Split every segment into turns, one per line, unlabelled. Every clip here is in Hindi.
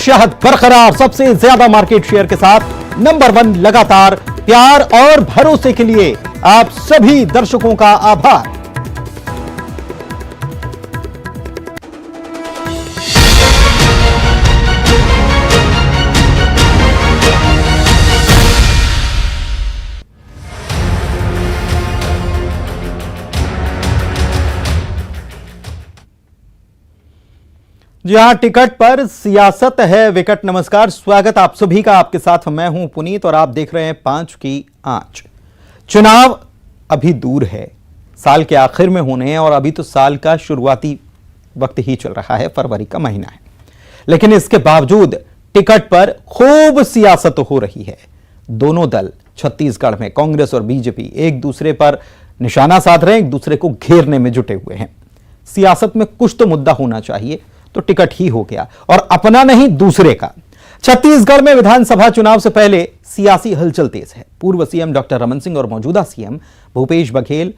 शहद बरकरार सबसे ज्यादा मार्केट शेयर के साथ नंबर 1 लगातार। प्यार और भरोसे के लिए आप सभी दर्शकों का आभार। जी हां, टिकट पर सियासत है विकट। नमस्कार, स्वागत आप सभी का। आपके साथ मैं हूं पुनीत और आप देख रहे हैं 5 की आंच। चुनाव अभी दूर है, साल के आखिर में होने हैं और अभी तो साल का शुरुआती वक्त ही चल रहा है, फरवरी का महीना है। लेकिन इसके बावजूद टिकट पर खूब सियासत हो रही है। दोनों दल छत्तीसगढ़ में कांग्रेस और बीजेपी एक दूसरे पर निशाना साध रहे हैं, एक दूसरे को घेरने में जुटे हुए हैं। सियासत में कुछ तो मुद्दा होना चाहिए, तो टिकट ही हो गया, और अपना नहीं दूसरे का। छत्तीसगढ़ में विधानसभा चुनाव से पहले सियासी हलचल तेज है। पूर्व सीएम डॉक्टर रमन सिंह और मौजूदा सीएम भूपेश बघेल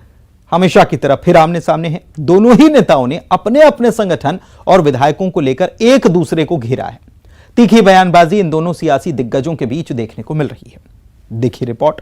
हमेशा की तरह फिर आमने सामने हैं। दोनों ही नेताओं ने अपने अपने संगठन और विधायकों को लेकर एक दूसरे को घेरा है। तीखी बयानबाजी इन दोनों सियासी दिग्गजों के बीच देखने को मिल रही है। देखिए रिपोर्ट।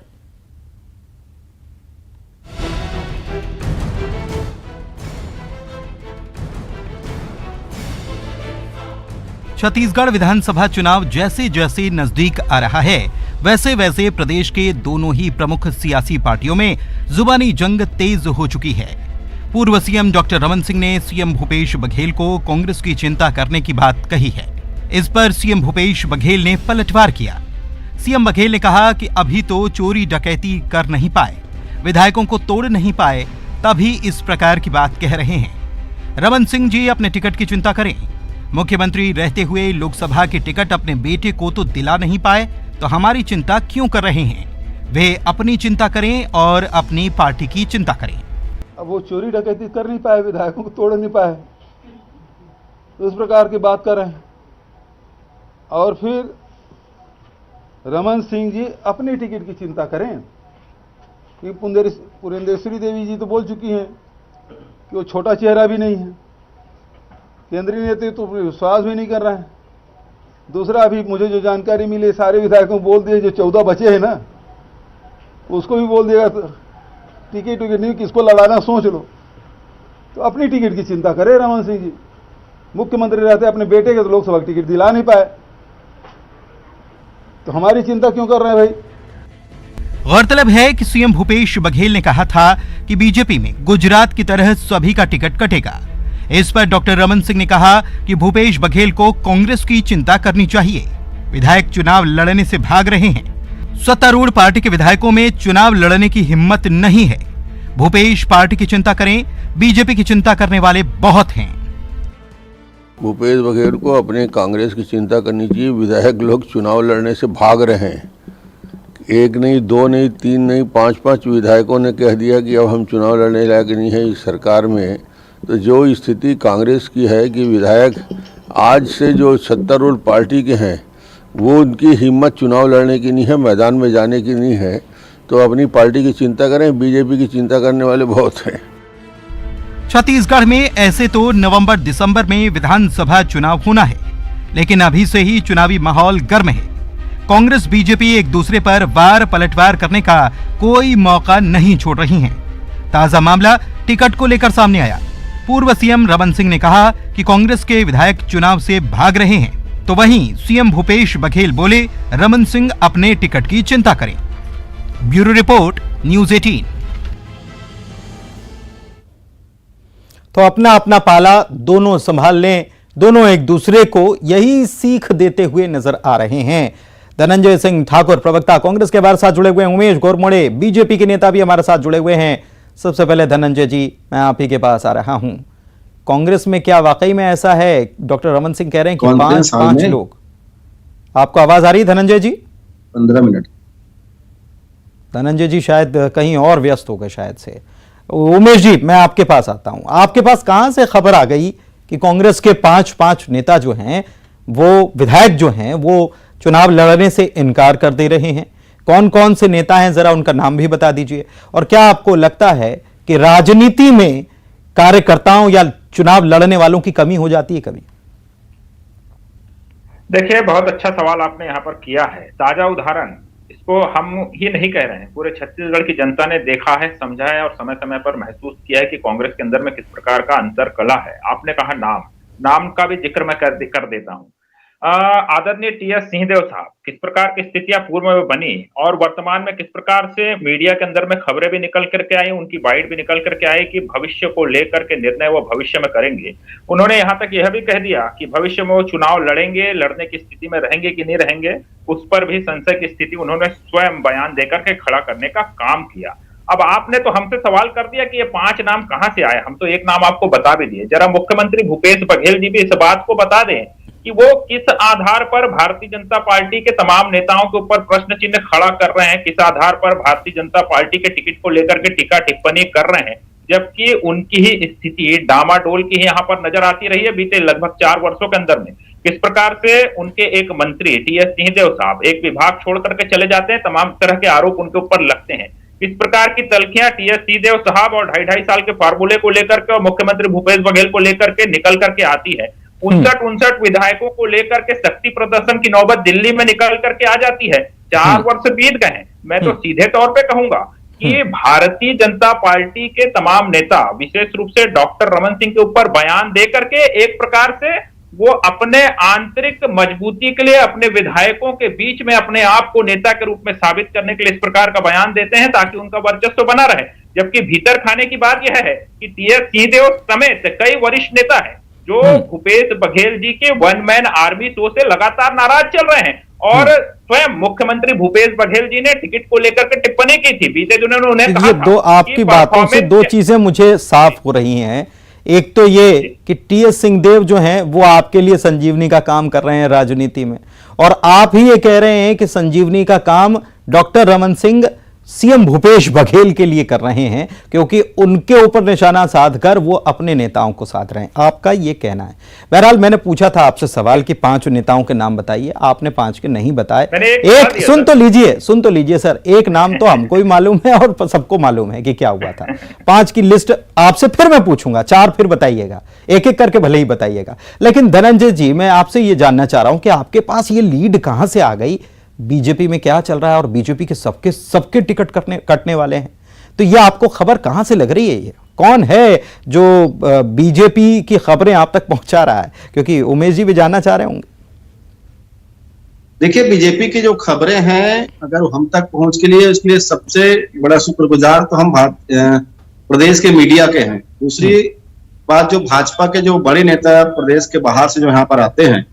छत्तीसगढ़ विधानसभा चुनाव जैसे जैसे नजदीक आ रहा है, वैसे वैसे प्रदेश के दोनों ही प्रमुख सियासी पार्टियों में जुबानी जंग तेज हो चुकी है। पूर्व सीएम डॉक्टर रमन सिंह ने सीएम भूपेश बघेल को कांग्रेस की चिंता करने की बात कही है। इस पर सीएम भूपेश बघेल ने पलटवार किया। सीएम बघेल ने कहा कि अभी तो चोरी डकैती कर नहीं पाए, विधायकों को तोड़ नहीं पाए, तभी इस प्रकार की बात कह रहे हैं। रमन सिंह जी अपने टिकट की चिंता करें। मुख्यमंत्री रहते हुए लोकसभा के टिकट अपने बेटे को तो दिला नहीं पाए, तो हमारी चिंता क्यों कर रहे हैं? वे अपनी चिंता करें और अपनी पार्टी की चिंता करें।
अब वो चोरी डकैती कर नहीं पाए, विधायकों को तोड़ नहीं पाए, तो इस प्रकार की बात कर रहे हैं। और फिर रमन सिंह जी अपनी टिकट की चिंता करें, क्योंकि पुरेंद्रेश्वरी देवी जी तो बोल चुकी हैं कि वो छोटा चेहरा भी नहीं है, केंद्रीय नेतृत्व तो विश्वास भी नहीं कर रहा है। दूसरा, अभी मुझे जो जानकारी मिली, सारे विधायकों को बोल दिए, जो 14 बचे हैं ना, उसको भी बोल दिएगा टिकट नहीं, किसको लड़ाना सोच लो। तो अपनी टिकट की चिंता करे रमन सिंह जी। मुख्यमंत्री रहते अपने बेटे के तो लोकसभा की टिकट दिला नहीं पाए, तो हमारी चिंता क्यों कर रहे हैं भाई?
गौरतलब है कि सीएम भूपेश बघेल ने कहा था कि बीजेपी में गुजरात की तरह सभी का टिकट कटेगा। इस पर डॉक्टर रमन सिंह ने कहा कि भूपेश बघेल को कांग्रेस की चिंता करनी चाहिए। विधायक चुनाव लड़ने से भाग रहे हैं। सत्तारूढ़ पार्टी के विधायकों में चुनाव लड़ने की हिम्मत नहीं है। भूपेश पार्टी की चिंता करें, बीजेपी की चिंता करने वाले बहुत हैं।
भूपेश बघेल को अपने कांग्रेस की चिंता करनी चाहिए। विधायक लोग चुनाव लड़ने से भाग रहे हैं। एक नहीं, दो नहीं, तीन नहीं, पांच विधायकों ने कह दिया कि अब हम चुनाव लड़ने लायक नहीं है इस सरकार में। तो जो स्थिति कांग्रेस की है कि विधायक आज से जो सत्तारूढ़ पार्टी के हैं, वो उनकी हिम्मत चुनाव लड़ने की नहीं है, मैदान में जाने की नहीं है। तो अपनी पार्टी की चिंता करें, बीजेपी की चिंता करने वाले बहुत हैं।
छत्तीसगढ़ में ऐसे तो नवंबर दिसंबर में विधानसभा चुनाव होना है, लेकिन अभी से ही चुनावी माहौल गर्म है। कांग्रेस बीजेपी एक दूसरे पर वार पलटवार करने का कोई मौका नहीं छोड़ रही हैं। ताजा मामला टिकट को लेकर सामने आया। पूर्व सीएम रमन सिंह ने कहा कि कांग्रेस के विधायक चुनाव से भाग रहे हैं, तो वहीं सीएम भूपेश बघेल बोले रमन सिंह अपने टिकट की चिंता करें। Bureau report, news 18।
तो अपना अपना पाला दोनों संभाल लें, दोनों एक दूसरे को यही सीख देते हुए नजर आ रहे हैं। धनंजय सिंह ठाकुर प्रवक्ता कांग्रेस के हमारे साथ जुड़े हुए हैं। उमेश गोरमोड़े बीजेपी के नेता भी हमारे साथ जुड़े हुए हैं। सबसे पहले धनंजय जी, मैं आप ही के पास आ रहा हूं। कांग्रेस में क्या वाकई में ऐसा है? डॉक्टर रमन सिंह कह रहे हैं कि पांच लोग। आपको आवाज आ रही है धनंजय जी?
15 मिनट।
धनंजय जी शायद कहीं और व्यस्त हो गए शायद से। उमेश जी, मैं आपके पास आता हूं। आपके पास कहां से खबर आ गई कि कांग्रेस के पांच नेता जो हैं, वो विधायक जो हैं, वो चुनाव लड़ने से इनकार कर दे रहे हैं? कौन कौन से नेता हैं, जरा उनका नाम भी बता दीजिए। और क्या आपको लगता है कि राजनीति में कार्यकर्ताओं या चुनाव लड़ने वालों की कमी हो जाती है कभी?
देखिए, बहुत अच्छा सवाल आपने यहाँ पर किया है। ताजा उदाहरण इसको हम ही नहीं कह रहे हैं, पूरे छत्तीसगढ़ की जनता ने देखा है, समझा है और समय समय पर महसूस किया है कि कांग्रेस के अंदर में किस प्रकार का अंतर कला है। आपने कहा नाम का भी जिक्र मैं कर देता हूँ। आदरणीय टीएस सिंहदेव साहब, किस प्रकार की स्थितियां पूर्व में बनी और वर्तमान में किस प्रकार से मीडिया के अंदर में खबरें भी निकल करके आई, उनकी बाइट भी निकल करके आई कि भविष्य को लेकर के निर्णय वो भविष्य में करेंगे। उन्होंने यहाँ तक यह भी कह दिया कि भविष्य में वो चुनाव लड़ेंगे, लड़ने की स्थिति में रहेंगे कि नहीं रहेंगे, उस पर भी संशय की स्थिति उन्होंने स्वयं बयान देकर के खड़ा करने का काम किया। अब आपने तो हमसे सवाल कर दिया कि ये 5 नाम कहां से आए, हम तो एक नाम आपको बता भी दिए। जरा मुख्यमंत्री भूपेश बघेल जी भी इस बात को बता दें कि वो किस आधार पर भारतीय जनता पार्टी के तमाम नेताओं के ऊपर प्रश्न चिन्ह खड़ा कर रहे हैं, किस आधार पर भारतीय जनता पार्टी के टिकट को लेकर के टीका टिप्पणी कर रहे हैं, जबकि उनकी ही स्थिति डामाडोल की यहाँ पर नजर आती रही है बीते लगभग 4 वर्षों के अंदर में। किस प्रकार से उनके एक मंत्री टीएस सिंहदेव साहब एक विभाग छोड़ करके चले जाते हैं, तमाम तरह के आरोप उनके ऊपर लगते हैं। किस प्रकार की तलखियां टीएस सिंहदेव साहब और 2.5 साल के फार्मूले को लेकर के और मुख्यमंत्री भूपेश बघेल को लेकर के निकल करके आती है। 59 विधायकों को लेकर के शक्ति प्रदर्शन की नौबत दिल्ली में निकल करके आ जाती है। 4 वर्ष बीत गए हैं। मैं तो सीधे तौर पे कहूंगा कि भारतीय जनता पार्टी के तमाम नेता, विशेष रूप से डॉक्टर रमन सिंह के ऊपर बयान दे करके एक प्रकार से वो अपने आंतरिक मजबूती के लिए अपने विधायकों के बीच में अपने आप को नेता के रूप में साबित करने के लिए इस प्रकार का बयान देते हैं ताकि उनका वर्चस्व बना रहे। जबकि भीतर खाने की बात यह है कि टीएस सिंहदेव समेत कई वरिष्ठ नेता हैं जो भूपेश बघेल जी के वन मैन आर्मी शो से लगातार नाराज चल रहे हैं और स्वयं मुख्यमंत्री भूपेश बघेल जी ने टिकट को लेकर के टिप्पणी की थी बीते दिनों में। उन्हें कहा
ये दो आपकी बातों से 2 चीजें मुझे साफ हो रही हैं। एक तो ये कि टीएस सिंहदेव जो हैं वो आपके लिए संजीवनी का काम कर रहे हैं राजनीति में, और आप ही ये कह रहे हैं कि संजीवनी का काम डॉक्टर रमन सिंह सीएम भूपेश बघेल के लिए कर रहे हैं क्योंकि उनके ऊपर निशाना साधकर वो अपने नेताओं को साध रहे हैं, आपका ये कहना है। बहरहाल मैंने पूछा था आपसे सवाल कि 5 नेताओं के नाम बताइए, आपने 5 के नहीं बताए। एक सुन तो लीजिए सर, एक नाम तो हमको भी मालूम है और सबको मालूम है कि क्या हुआ था। 5 की लिस्ट आपसे फिर मैं पूछूंगा, 4 फिर बताइएगा, एक एक करके भले ही बताइएगा। लेकिन धनंजय जी, मैं आपसे ये जानना चाह रहा हूं कि आपके पास ये लीड कहां से आ गई, बीजेपी में क्या चल रहा है और बीजेपी के सबके टिकट कटने वाले हैं, तो ये आपको खबर कहां से लग रही है? ये कौन है जो बीजेपी की खबरें आप तक पहुंचा रहा है? क्योंकि उमेश जी भी जानना चाह रहे होंगे।
देखिए, बीजेपी की जो खबरें हैं अगर हम तक पहुंच के लिए, इसलिए सबसे बड़ा शुक्रगुजार तो हम प्रदेश के मीडिया के हैं। दूसरी बात, जो भाजपा के जो बड़े नेता प्रदेश के बाहर से जो यहाँ पर आते हैं,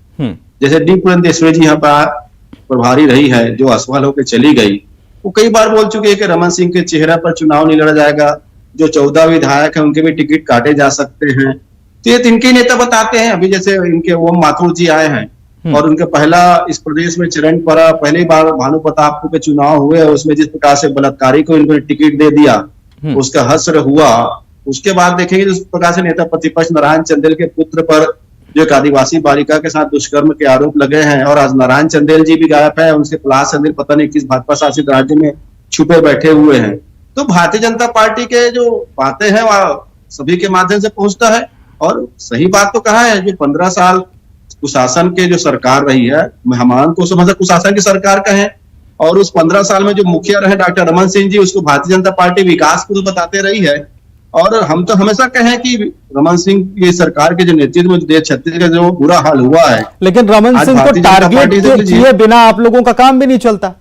जैसे डी पुरंदेश्वरी जी यहाँ पर प्रभारी रही है जो असफल होकर चली गई, वो कई बार बोल चुके हैं कि रमन सिंह के चेहरे पर चुनाव नहीं लड़ा जाएगा, जो 14 विधायक हैं उनके भी टिकट काटे जा सकते हैं। तो ये इनके नेता बताते हैं। अभी जैसे इनके ओम माथुर जी आए हैं और उनके पहला इस प्रदेश में चरण पड़ा, पहली बार भानु प्रताप के चुनाव हुए, उसमें जिस प्रकार से बलात्कारी को इन्होंने टिकट दे दिया उसका हश्र हुआ। उसके बाद देखेंगे जिस प्रकार से नेता प्रतिपक्ष नारायण चंदेल के पुत्र पर जो एक आदिवासी बालिका के साथ दुष्कर्म के आरोप लगे हैं, और आज नारायण चंदेल जी भी गायब है, उनसे प्रहलाद चंदेल पता नहीं किस भाजपा शासित राज्य में छुपे बैठे हुए हैं। तो भारतीय जनता पार्टी के जो बातें हैं वह सभी के माध्यम से पहुंचता है। और सही बात तो कहा है, जो 15 साल कुशासन के जो सरकार रही है, मेहमान को समझा कुशासन की सरकार का है, और उस 15 साल में जो मुखिया रहे डॉक्टर रमन सिंह जी, उसको भारतीय जनता पार्टी विकास को बताते रही है। और हम तो हमेशा कहें कि रमन सिंह की सरकार के जो नेतृत्व में देश छत्तीसगढ़ का जो बुरा हाल हुआ है,
लेकिन रमन सिंह को टारगेट किए बिना आप लोगों का काम भी नहीं चलता।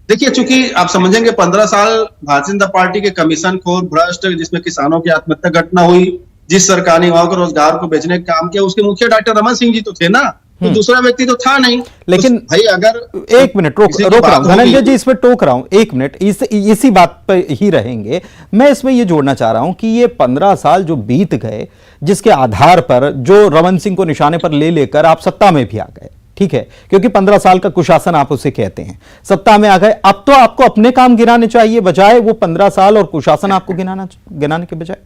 देखिए, चूंकि आप समझेंगे 15 साल भारतीय जनता पार्टी के कमीशन खोर भ्रष्ट, जिसमें किसानों की आत्महत्या घटना हुई, जिस सरकार ने युवाओं को रोजगार को बेचने का काम किया, उसके मुखिया डॉक्टर रमन सिंह जी तो थे ना, तो दूसरा व्यक्ति तो था नहीं।
लेकिन
तो भाई अगर
एक मिनट रोक रहा हूं धनंजय जी, इसमें टोक रहा हूं, एक मिनट इसी बात पर ही रहेंगे। मैं इसमें ये जोड़ना चाह रहा हूं कि ये 15 साल जो बीत गए, जिसके आधार पर जो रमन सिंह को निशाने पर ले लेकर आप सत्ता में भी आ गए, ठीक है, क्योंकि 15 साल का कुशासन आप उसे कहते हैं, सत्ता में आ गए। अब तो आपको अपने काम गिनाने चाहिए बजाय वो 15 साल और कुशासन आपको गिनाने के बजाय।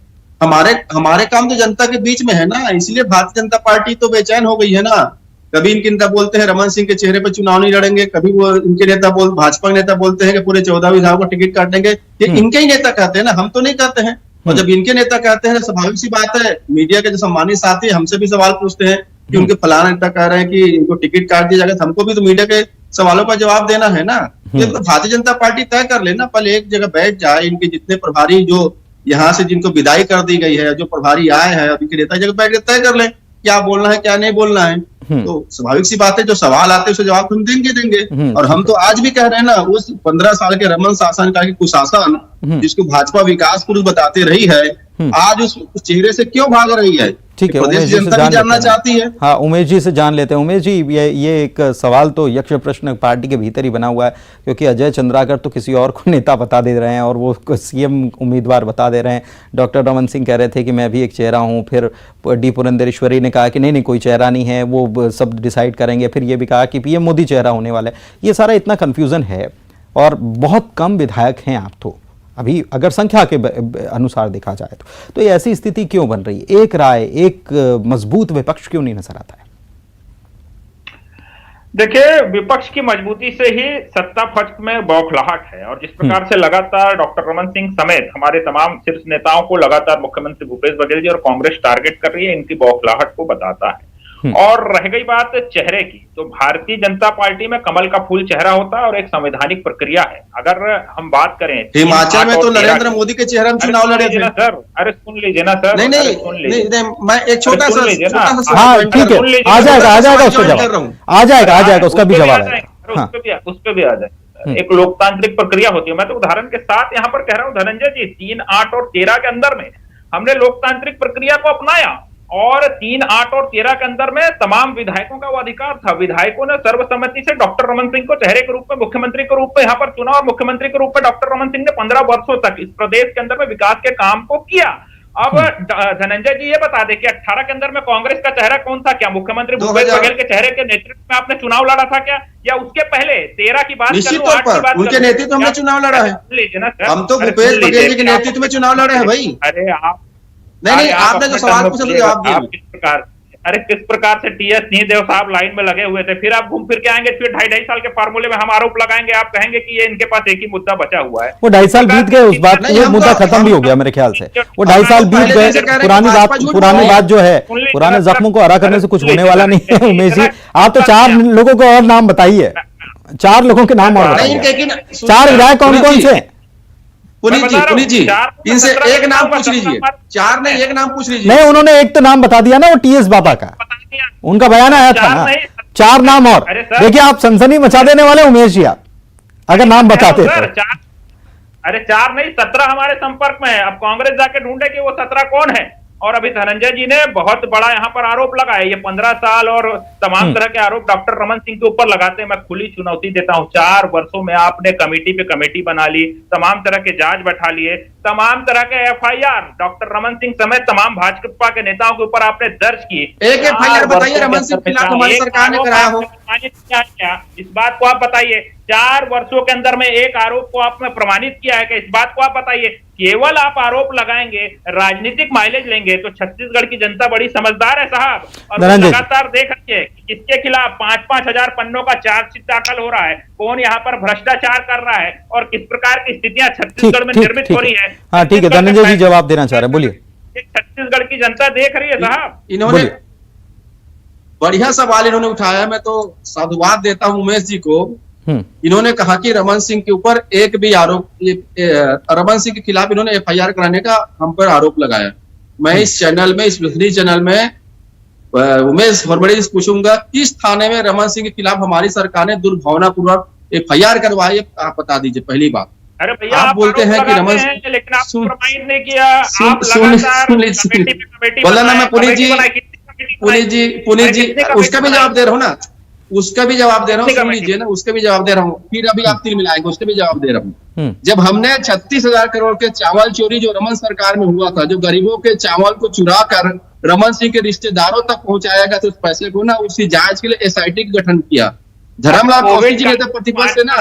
हमारे काम तो जनता के बीच में है ना, इसलिए भारतीय जनता पार्टी तो बेचैन हो गई है ना। कभी इनके नेता बोलते हैं रमन सिंह के चेहरे पर चुनाव नहीं लड़ेंगे, कभी वो इनके नेता भाजपा के नेता बोलते हैं कि पूरे 14 विधायकों को टिकट काटेंगे। ये इनके ही नेता कहते हैं ना, हम तो नहीं कहते हैं। और जब इनके नेता कहते हैं, स्वाभाविक सी बात है, मीडिया के जो सम्मानित साथी हमसे भी सवाल पूछते हैं कि उनके फलाना नेता कह रहे हैं कि इनको टिकट काट दिया जाएगा, तो हमको भी तो मीडिया के सवालों का जवाब देना है ना। ये तो भारतीय जनता पार्टी तय कर लेना, पहले एक जगह बैठ जाए, इनके जितने प्रभारी जो यहाँ से जिनको विदाई कर दी गई है, जो प्रभारी आए हैं अभी के नेता, जगह बैठ के तय कर ले क्या बोलना है क्या नहीं बोलना है। तो स्वाभाविक सी बात है, जो सवाल आते हैं उसके जवाब हम देंगे। और हम तो आज भी कह रहे हैं ना, उस 15 साल के रमन शासन का कुशासन जिसको भाजपा विकास पुरुष बताते रही है, आज उस चेहरे से क्यों भाग रही है?
ठीक है,
प्रदेश जनता भी जानना चाहती है।
हाँ, उमेश जी से जान लेते हैं। उमेश जी, ये एक सवाल तो यक्ष प्रश्न पार्टी के भीतर ही बना हुआ है, क्योंकि अजय चंद्राकर तो किसी और को नेता बता दे रहे हैं और वो सीएम उम्मीदवार बता दे रहे हैं। डॉक्टर रमन सिंह कह रहे थे कि मैं भी एक चेहरा हूँ, फिर डी पुरंदेश्वरी ने कहा कि नहीं कोई चेहरा नहीं है, वो सब डिसाइड करेंगे, फिर ये भी कहा कि पीएम मोदी चेहरा होने वाला है। ये सारा इतना कन्फ्यूजन है और बहुत कम विधायक हैं आप तो अभी, अगर संख्या के अनुसार देखा जाए तो ये ऐसी स्थिति क्यों बन रही है? एक राय, एक मजबूत विपक्ष क्यों नहीं नजर आता है?
देखिए, विपक्ष की मजबूती से ही सत्ता पक्ष में बौखलाहट है, और जिस प्रकार से लगातार डॉक्टर रमन सिंह समेत हमारे तमाम शीर्ष नेताओं को लगातार मुख्यमंत्री भूपेश बघेल जी और कांग्रेस टारगेट कर रही है, इनकी बौखलाहट को बताता है। और रह गई बात चेहरे की, तो भारतीय जनता पार्टी में कमल का फूल चेहरा होता है और एक संवैधानिक प्रक्रिया है। अगर हम बात करें,
हिमाचल में तो नरेंद्र मोदी के चेहरे में चुनाव लड़े थे
सर। अरे सुन लीजिए ना सर।
नहीं, मैं एक छोटा सा
हाँ ठीक है, आ जाएगा उसका जवाब, आ जाएगा उसका भी जवाब आएगा,
उस पे भी आ जाए। एक लोकतांत्रिक प्रक्रिया होती है। मैं तो उदाहरण के साथ यहाँ पर कह रहा हूँ धनंजय जी, 3, 8 और 13 के अंदर में हमने लोकतांत्रिक प्रक्रिया को अपनाया, और 3, 8 और 13 के अंदर में तमाम विधायकों का वो अधिकार था। विधायकों ने सर्वसम्मति से डॉक्टर रमन सिंह को चेहरे के रूप में, मुख्यमंत्री के रूप में यहाँ पर चुना, और मुख्यमंत्री के रूप में डॉक्टर रमन सिंह ने 15 वर्षों तक इस प्रदेश के अंदर में विकास के काम को किया। अब धनंजय जी ये बता दें कि 18 के अंदर में कांग्रेस का चेहरा कौन था? क्या मुख्यमंत्री भूपेश बघेल के चेहरे के नेतृत्व में आपने चुनाव लड़ा था क्या? या उसके पहले 13 की बात
निश्चित तौर पर उनके नेतृत्व में चुनाव लड़ा है। हम तो भूपेश बघेल जी के नेतृत्व में चुनाव लड़े हैं भाई।
अरे आप
नहीं, आपने जो सवाल पूछा तो जवाब दिया।
किस प्रकार से टीएस सिंहदेव साहब लाइन में लगे हुए थे, फिर आप घूम फिर के आएंगे, फिर 2.5 साल के फार्मूले में हम आरोप लगाएंगे, आप कहेंगे कि ये इनके पास एक ही मुद्दा बचा हुआ है।
वो 2.5 साल बीत गए, उस बात वो मुद्दा खत्म भी हो गया मेरे ख्याल से। वो 2.5 साल बीत गए, पुरानी बात जो है, पुराने जख्मों को हरा करने से कुछ होने वाला नहीं है। उमेश जी, आप तो 4 लोगों को और नाम बताइए, 4 लोगों के नाम और बताइए। 4 विधायक कौन कौन से?
पुनीत जी, इनसे एक नाम पूछ लीजिए। 4 नहीं, एक नाम पूछ लीजिए।
नहीं, उन्होंने एक तो नाम बता दिया ना, वो टीएस बाबा का, उनका बयान आया था ना। 4 नाम और देखिए, आप सनसनी मचा देने वाले उमेश जी, आप अगर नाम बताते तो।
अरे 4 नहीं, 17 हमारे संपर्क में है। अब कांग्रेस जाके ढूंढे कि वो 17 कौन है। और अभी धनंजय जी ने बहुत बड़ा यहाँ पर आरोप लगाया, ये 15 साल और तमाम तरह के आरोप डॉक्टर रमन सिंह के ऊपर लगाते हैं। मैं खुली चुनौती देता हूँ, 4 वर्षों में आपने कमेटी पे कमेटी बना ली, तमाम तरह के जांच बैठा लिए, तमाम तरह के एफआईआर डॉक्टर रमन सिंह समेत तमाम भाजपा के नेताओं के ऊपर आपने दर्ज की।
एक एफआईआर बताइए रमन सिंह के खिलाफ हमारी सरकार ने कराया हो,
क्या इस बात को आप बताइए। 4 वर्षों के अंदर में एक आरोप को आपने प्रमाणित किया है कि इस बात को आप बताइए। केवल आप आरोप लगाएंगे, राजनीतिक माइलेज लेंगे, तो छत्तीसगढ़ की जनता बड़ी समझदार है साहब। और लगातार देख रही है कि किसके खिलाफ 5-5 हजार पन्नों का चार्जशीट दाखिल हो रहा है, कौन यहाँ पर भ्रष्टाचार कर रहा है, और किस प्रकार की स्थितियां छत्तीसगढ़ में निर्मित हो रही है।
हाँ ठीक है, धनंजय जी जवाब देना चाह रहे हैं, बोलिए।
छत्तीसगढ़ की जनता देख रही है साहब।
इन्होंने बढ़िया सवाल इन्होंने उठाया, मैं तो साधुवाद देता हूं उमेश जी को। इन्होंने कहा कि रमन सिंह के ऊपर एक भी आरोप, रमन सिंह के खिलाफ इन्होंने एफआईआर कराने का हम पर आरोप लगाया। मैं इस चैनल में, इस विशेष चैनल में उमेश हरबड़े से पूछूंगा, किस थाने में रमन सिंह के खिलाफ हमारी सरकार ने दुर्भावनापूर्वक एफआईआर करवाई, आप बता दीजिए पहली बात।
अरे भैया,
आप बोलते हैं कि रमन,
लेकिन आप प्रमाणित नहीं किया।
बोला ना मैं पुनीत जी उसका भी जवाब दे रहा हूँ ना, उसका भी जवाब दे रहा हूँ, सुन लीजिए ना, उसका भी जवाब दे रहा हूँ। फिर अभी आप 3 मिलाएंगे, उसका भी जवाब दे रहा हूँ। जब हमने 36,000 करोड़ के चावल चोरी जो रमन सरकार में हुआ था, जो गरीबों के चावल को चुरा कर रमन सिंह के रिश्तेदारों तक पहुंचाया गया, तो उस पैसे को ना उसकी जांच के लिए एसआईटी का गठन किया। धर्मलाल कौशिक जी ने तो प्रतिपक्ष से ना,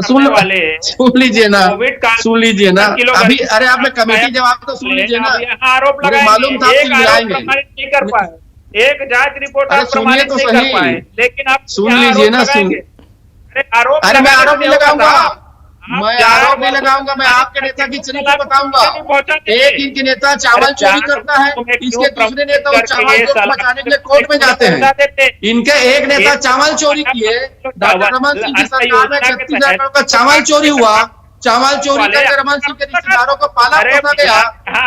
सुन लीजिए ना अभी, अरे आपने कमेटी जवाब तो सुन लीजिए ना, मालूम था आप मिलाएंगे।
एक जांच रिपोर्ट आप
सुनिए तो सही,
लेकिन आप
सुन लीजिए ना, अरे मैं आरोप नहीं लगाऊंगा, मैं आरोप नहीं लगाऊंगा, मैं आपके नेता की चरित्र बताऊंगा। एक इनके नेता चावल चोरी करता है, इसके दूसरे नेता वो चावल चोरी बचाने के लिए कोर्ट में जाते हैं। इनके एक नेता चावल चोरी किए, डॉक्टर रमन सिंह की सरकार में 36,000 करोड़ का चावल चोरी हुआ। चावल चोरी करके रमन सिंह के रिश्तेदारों को पाला पोसा गया,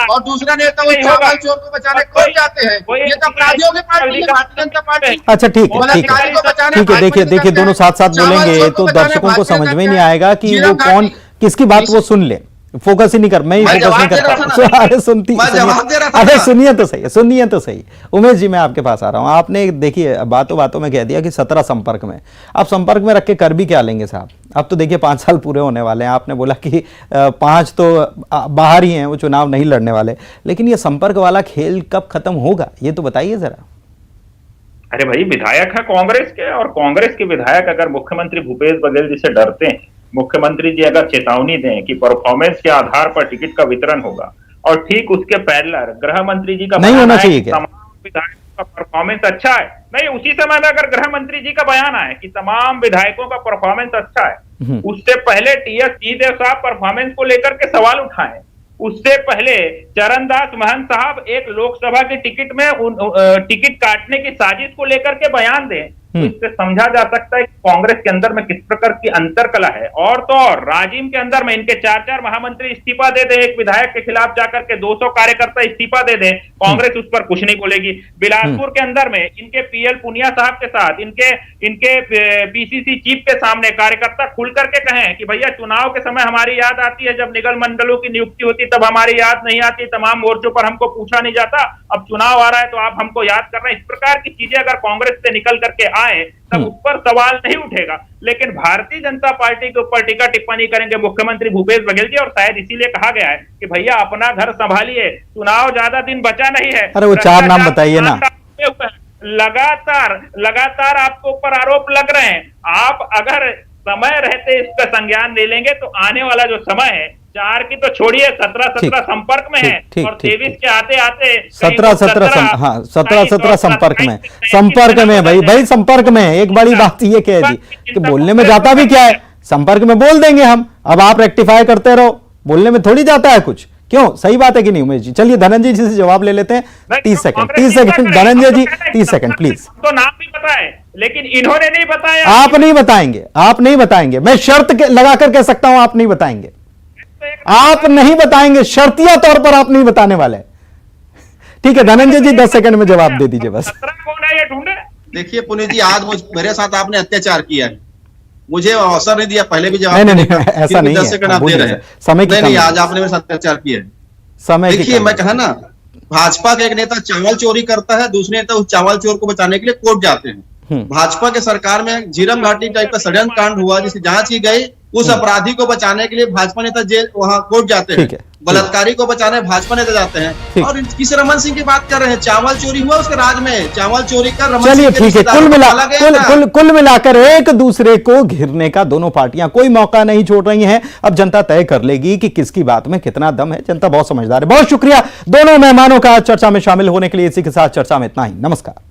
और दूसरा नेता वो चावल चोर को बचाने कोर्ट जाते हैं। ये तो अपराधियों की पार्टी है भारतीय जनता पार्टी।
अच्छा ठीक है, देखिए दोनों साथ साथ बोलेंगे तो दर्शकों को समझ में नहीं आएगा कि वो कौन किसकी बात वो सुन ले। फोकस ही नहीं कर, मैं ही फोकस नहीं करता। अरे सुनिए तो सही। उमेश जी, मैं आपके पास आ रहा हूं। आपने देखिए बातों बातों में कह दिया कि 17 संपर्क में, आप संपर्क में रख के कर भी क्या लेंगे साहब? अब तो देखिए 5 साल पूरे होने वाले हैं। आपने बोला कि 5 तो बाहर ही हैं, वो चुनाव नहीं लड़ने वाले, लेकिन ये संपर्क वाला खेल कब खत्म होगा ये तो बताइए जरा।
अरे भाई, विधायक है कांग्रेस के, और कांग्रेस के विधायक अगर मुख्यमंत्री भूपेश बघेल जी से डरते हैं, मुख्यमंत्री जी अगर चेतावनी दें कि परफॉर्मेंस के आधार पर टिकट का वितरण होगा, और ठीक उसके पैरेलल गृह मंत्री जी का
नहीं होना चाहिए क्या?
तमाम विधायकों का परफॉर्मेंस अच्छा है, नहीं उसी समय में अगर गृह मंत्री जी का बयान आए कि तमाम विधायकों का परफॉर्मेंस अच्छा है, उससे पहले टीएस सिंहदेव साहब परफॉर्मेंस को लेकर के सवाल उठाएं, उससे पहले चरणदास महंत साहब एक लोकसभा की टिकट में टिकट काटने की साजिश को लेकर के बयान दें, तो इससे समझा जा सकता है कि कांग्रेस के अंदर में किस प्रकार की अंतरकला है। और तो और राजिम के अंदर में इनके 4 महामंत्री इस्तीफा दे दे, एक विधायक के खिलाफ जाकर के 200 कार्यकर्ता इस्तीफा दे दे, कांग्रेस उस पर कुछ नहीं बोलेगी। बिलासपुर के अंदर में इनके पीएल पुनिया साहब के साथ इनके पीसीसी चीफ के सामने कार्यकर्ता खुल करके कहें कि भैया चुनाव के समय हमारी याद आती है, जब निगम मंडलों की नियुक्ति होती तब हमारी याद नहीं आती, तमाम मोर्चों पर हमको पूछा नहीं जाता, अब चुनाव आ रहा है तो आप हमको याद कर रहे हैं। इस प्रकार की चीजें अगर कांग्रेस से निकल करके आए तब उस पर सवाल नहीं उठेगा। लेकिन भारतीय जनता पार्टी के ऊपर टीका टिप्पणी करेंगे मुख्यमंत्री भूपेश बघेल जी, और शायद इसीलिए कहा गया है कि भैया अपना घर संभालिए, चुनाव ज्यादा दिन बचा नहीं है।
अरे वो 4 नाम बताइए ना।
लगातार आपके ऊपर आरोप लग रहे हैं, आप अगर समय रहते इसका संज्ञान ले लेंगे तो आने वाला जो समय है, 4 की तो छोड़िए, 17 संपर्क में है, और 23 के आते आते
17 संपर्क में भाई संपर्क में। एक बड़ी बात ये कह दी कि बोलने में जाता भी क्या है, संपर्क में बोल देंगे हम, अब आप रेक्टिफाई करते रहो, बोलने में थोड़ी जाता है कुछ। क्यों, सही बात है कि नहीं उमेश जी? चलिए धनंजय जी से जवाब ले लेते हैं। 30 second Dhananjay ji, 30 second please.
तो नाम भी पता है लेकिन इन्होंने नहीं बताया।
आप नहीं बताएंगे, मैं शर्त लगा कर कह सकता हूं आप नहीं बताएंगे, आप नहीं बताएंगे, शर्तिया तौर पर आप नहीं बताने वाले। ठीक है धनंजय जी, 10 सेकंड में जवाब दे दीजिए बस।
कौन है ये ढूंढे?
देखिए पुनीत जी, आज मेरे साथ आपने अत्याचार किया है, मुझे अवसर नहीं दिया, पहले भी जवाब
नहीं ऐसा नहीं
10 सेकंड आप दे रहे हैं,
समय की
नहीं आज आपने मेरे साथ अत्याचार किया है।
समय
देखिए मैं कहा ना, भाजपा का एक नेता चावल चोरी करता है, दूसरे नेता उस चावल चोर को बचाने के लिए कोर्ट जाते हैं। भाजपा के सरकार में झीरम घाटी टाइप का षड्यंत्र कांड हुआ जिसकी जांच की गई, उस अपराधी को बचाने के लिए भाजपा नेता जेल वहां कोर्ट जाते हैं, बलात्कारी को बचाने भाजपा नेता जाते हैं। और किस रमन सिंह की बात कर रहे हैं? चावल चोरी हुआ उसके राज में, चावल चोरी कर रमन सिंह।
चलिए ठीक है, कुल मिलाकर एक दूसरे को घिरने का दोनों पार्टियां कोई मौका नहीं छोड़ रही हैं। अब जनता तय कर लेगी कि किसकी बात में कितना दम है। जनता बहुत समझदार है। बहुत शुक्रिया दोनों मेहमानों का चर्चा में शामिल होने के लिए। इसी के साथ चर्चा में इतना ही। नमस्कार।